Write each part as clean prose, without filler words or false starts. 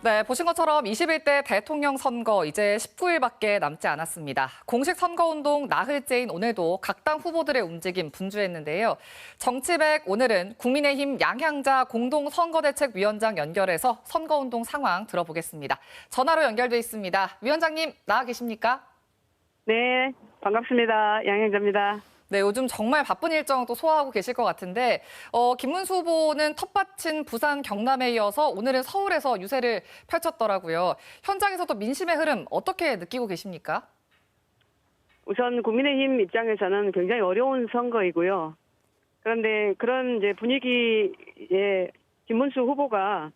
네, 보신 것처럼 21대 대통령 선거 이제 19일밖에 남지 않았습니다. 공식 선거운동 나흘째인 오늘도 각 당 후보들의 움직임 분주했는데요. 정치백 오늘은 국민의힘 양향자 공동선거대책위원장 연결해서 선거운동 상황 들어보겠습니다. 전화로 연결돼 있습니다. 위원장님 나와 계십니까? 네, 반갑습니다. 양행자입니다. 네, 요즘 정말 바쁜 일정 또 소화하고 계실 것 같은데 김문수 후보는 텃밭인 부산, 경남에 이어서 오늘은 서울에서 유세를 펼쳤더라고요. 현장에서도 민심의 흐름 어떻게 느끼고 계십니까? 우선 국민의힘 입장에서는 굉장히 어려운 선거이고요. 그런데 그런 이제 분위기에 김문수 후보가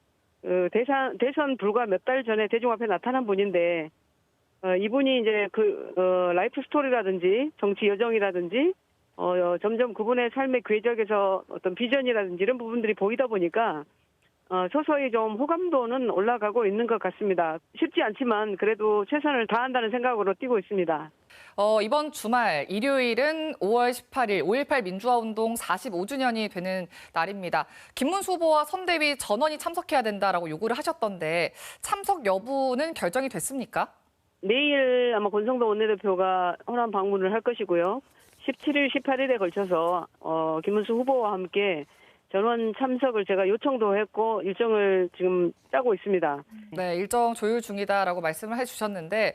대선 불과 몇 달 전에 대중 앞에 나타난 분인데 이분이 이제 라이프 스토리라든지 정치 여정이라든지 점점 그분의 삶의 궤적에서 어떤 비전이라든지 이런 부분들이 보이다 보니까 서서히 좀 호감도는 올라가고 있는 것 같습니다. 쉽지 않지만 그래도 최선을 다한다는 생각으로 뛰고 있습니다. 이번 주말 일요일은 5월 18일 5.18 민주화운동 45주년이 되는 날입니다. 김문수 후보와 선대위 전원이 참석해야 된다라고 요구를 하셨던데 참석 여부는 결정이 됐습니까? 내일 아마 권성동 원내대표가 호남 방문을 할 것이고요. 17일, 18일에 걸쳐서 김문수 후보와 함께 전원 참석을 제가 요청도 했고 일정을 지금 짜고 있습니다. 네, 일정 조율 중이다라고 말씀을 해주셨는데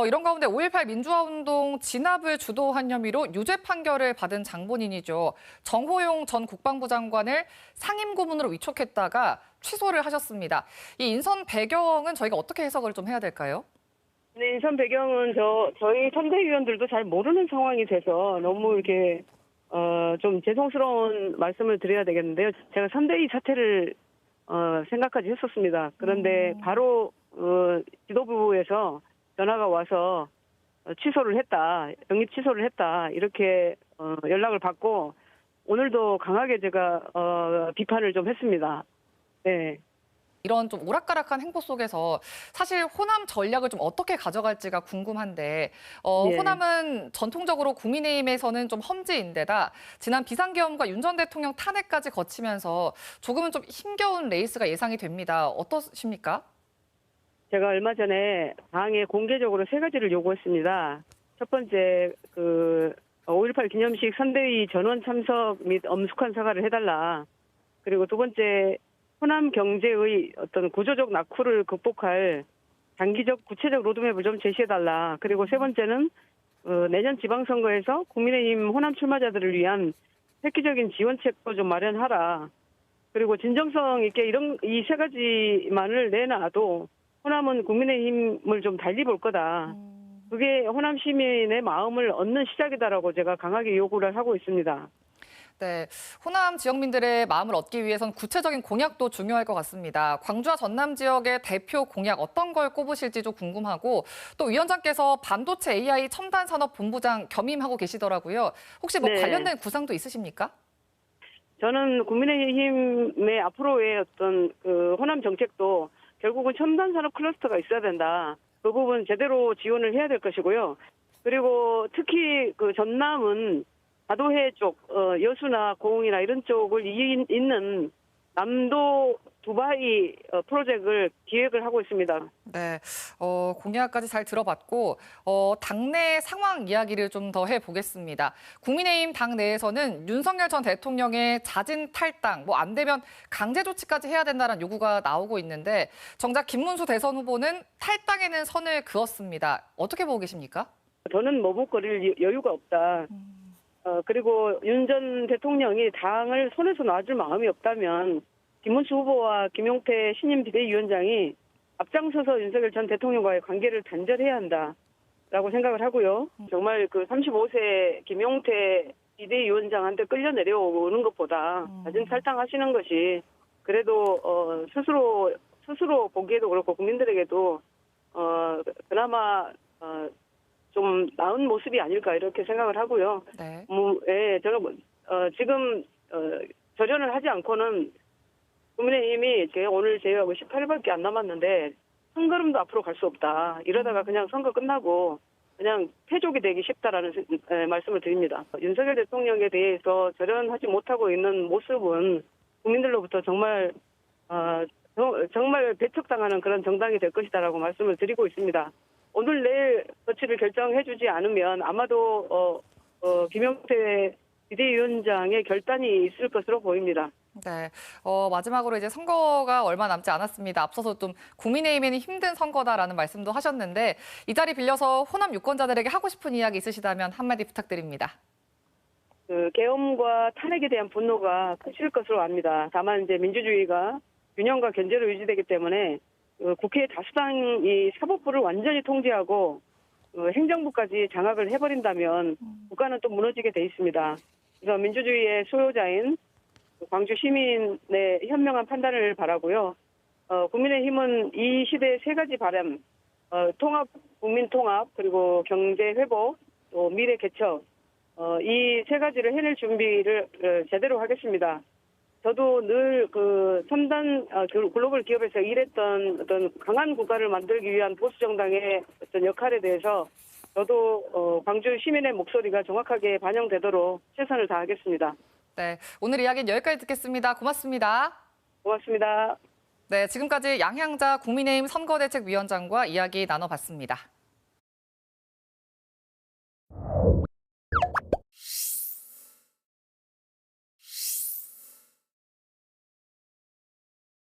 이런 가운데 5.18 민주화운동 진압을 주도한 혐의로 유죄 판결을 받은 장본인이죠. 정호용 전 국방부 장관을 상임고문으로 위촉했다가 취소를 하셨습니다. 이 인선 배경은 저희가 어떻게 해석을 좀 해야 될까요? 네, 인선 배경은 저희 선대위원들도 잘 모르는 상황이 돼서 너무 이렇게 좀 죄송스러운 말씀을 드려야 되겠는데요. 제가 선대위 사퇴를 생각까지 했었습니다. 그런데 바로 지도부에서 전화가 와서 취소를 했다, 영입 취소를 했다 이렇게 연락을 받고 오늘도 강하게 제가 비판을 좀 했습니다. 네. 이런 좀 오락가락한 행보 속에서 사실 호남 전략을 좀 어떻게 가져갈지가 궁금한데 예. 호남은 전통적으로 국민의힘에서는 좀 험지인데다 지난 비상계엄과 윤 전 대통령 탄핵까지 거치면서 조금은 좀 힘겨운 레이스가 예상이 됩니다. 어떠십니까? 제가 얼마 전에 당에 공개적으로 세 가지를 요구했습니다. 첫 번째 5.18 기념식 선대위 전원 참석 및 엄숙한 사과를 해달라. 그리고 두 번째 호남 경제의 어떤 구조적 낙후를 극복할 장기적 구체적 로드맵을 좀 제시해달라. 그리고 세 번째는 내년 지방선거에서 국민의힘 호남 출마자들을 위한 획기적인 지원책도 좀 마련하라. 그리고 진정성 있게 이 세 가지만을 내놔도 호남은 국민의힘을 좀 달리 볼 거다. 그게 호남 시민의 마음을 얻는 시작이다라고 제가 강하게 요구를 하고 있습니다. 네, 호남 지역민들의 마음을 얻기 위해선 구체적인 공약도 중요할 것 같습니다. 광주와 전남 지역의 대표 공약 어떤 걸 꼽으실지 좀 궁금하고 또 위원장께서 반도체 AI 첨단산업본부장 겸임하고 계시더라고요. 혹시 뭐 네. 관련된 구상도 있으십니까? 저는 국민의힘의 앞으로의 어떤 호남 정책도 결국은 첨단산업 클러스터가 있어야 된다. 그 부분 제대로 지원을 해야 될 것이고요. 그리고 특히 전남은 다도해 쪽, 여수나 고흥이나 이런 쪽을 잇는 남도 두바이 프로젝트를 기획을 하고 있습니다. 네, 공약까지 잘 들어봤고 당내 상황 이야기를 좀 더 해보겠습니다. 국민의힘 당 내에서는 윤석열 전 대통령의 자진 탈당, 뭐 안 되면 강제 조치까지 해야 된다는 요구가 나오고 있는데 정작 김문수 대선 후보는 탈당에는 선을 그었습니다. 어떻게 보고 계십니까? 저는 머뭇거릴 여유가 없다. 그리고 윤 전 대통령이 당을 손에서 놔줄 마음이 없다면 김문수 후보와 김용태 신임 비대위원장이 앞장서서 윤석열 전 대통령과의 관계를 단절해야 한다라고 생각을 하고요. 정말 35세 김용태 비대위원장한테 끌려 내려오는 것보다 자진 탈당하시는 것이 그래도 스스로 보기에도 그렇고 국민들에게도 그나마 좀 나은 모습이 아닐까 이렇게 생각을 하고요. 네. 제가 지금 절연을 하지 않고는 국민의힘이 오늘 제외하고 18일밖에 안 남았는데 한 걸음도 앞으로 갈 수 없다. 이러다가 그냥 선거 끝나고 그냥 패족이 되기 쉽다라는 말씀을 드립니다. 윤석열 대통령에 대해서 절연하지 못하고 있는 모습은 국민들로부터 정말 정말 배척당하는 그런 정당이 될 것이다라고 말씀을 드리고 있습니다. 오늘 내일 조치를 결정해주지 않으면 아마도 김영태 비대위원장의 결단이 있을 것으로 보입니다. 네. 마지막으로 이제 선거가 얼마 남지 않았습니다. 앞서서 좀 국민의힘에는 힘든 선거다라는 말씀도 하셨는데 이 자리 빌려서 호남 유권자들에게 하고 싶은 이야기 있으시다면 한마디 부탁드립니다. 계엄과 탄핵에 대한 분노가 크실 것으로 압니다. 다만 이제 민주주의가 균형과 견제로 유지되기 때문에 국회 다수당이 사법부를 완전히 통제하고 행정부까지 장악을 해버린다면 국가는 또 무너지게 돼 있습니다. 그래서 민주주의의 수호자인 광주 시민의 현명한 판단을 바라고요. 국민의힘은 이 시대의 세 가지 바람, 통합, 국민 통합, 그리고 경제 회복, 또 미래 개척, 이 세 가지를 해낼 준비를 제대로 하겠습니다. 저도 늘 첨단 글로벌 기업에서 일했던 어떤 강한 국가를 만들기 위한 보수 정당의 어떤 역할에 대해서 저도 광주 시민의 목소리가 정확하게 반영되도록 최선을 다하겠습니다. 네. 오늘 이야기는 여기까지 듣겠습니다. 고맙습니다. 고맙습니다. 네. 지금까지 양향자 국민의힘 선거대책위원장과 이야기 나눠봤습니다.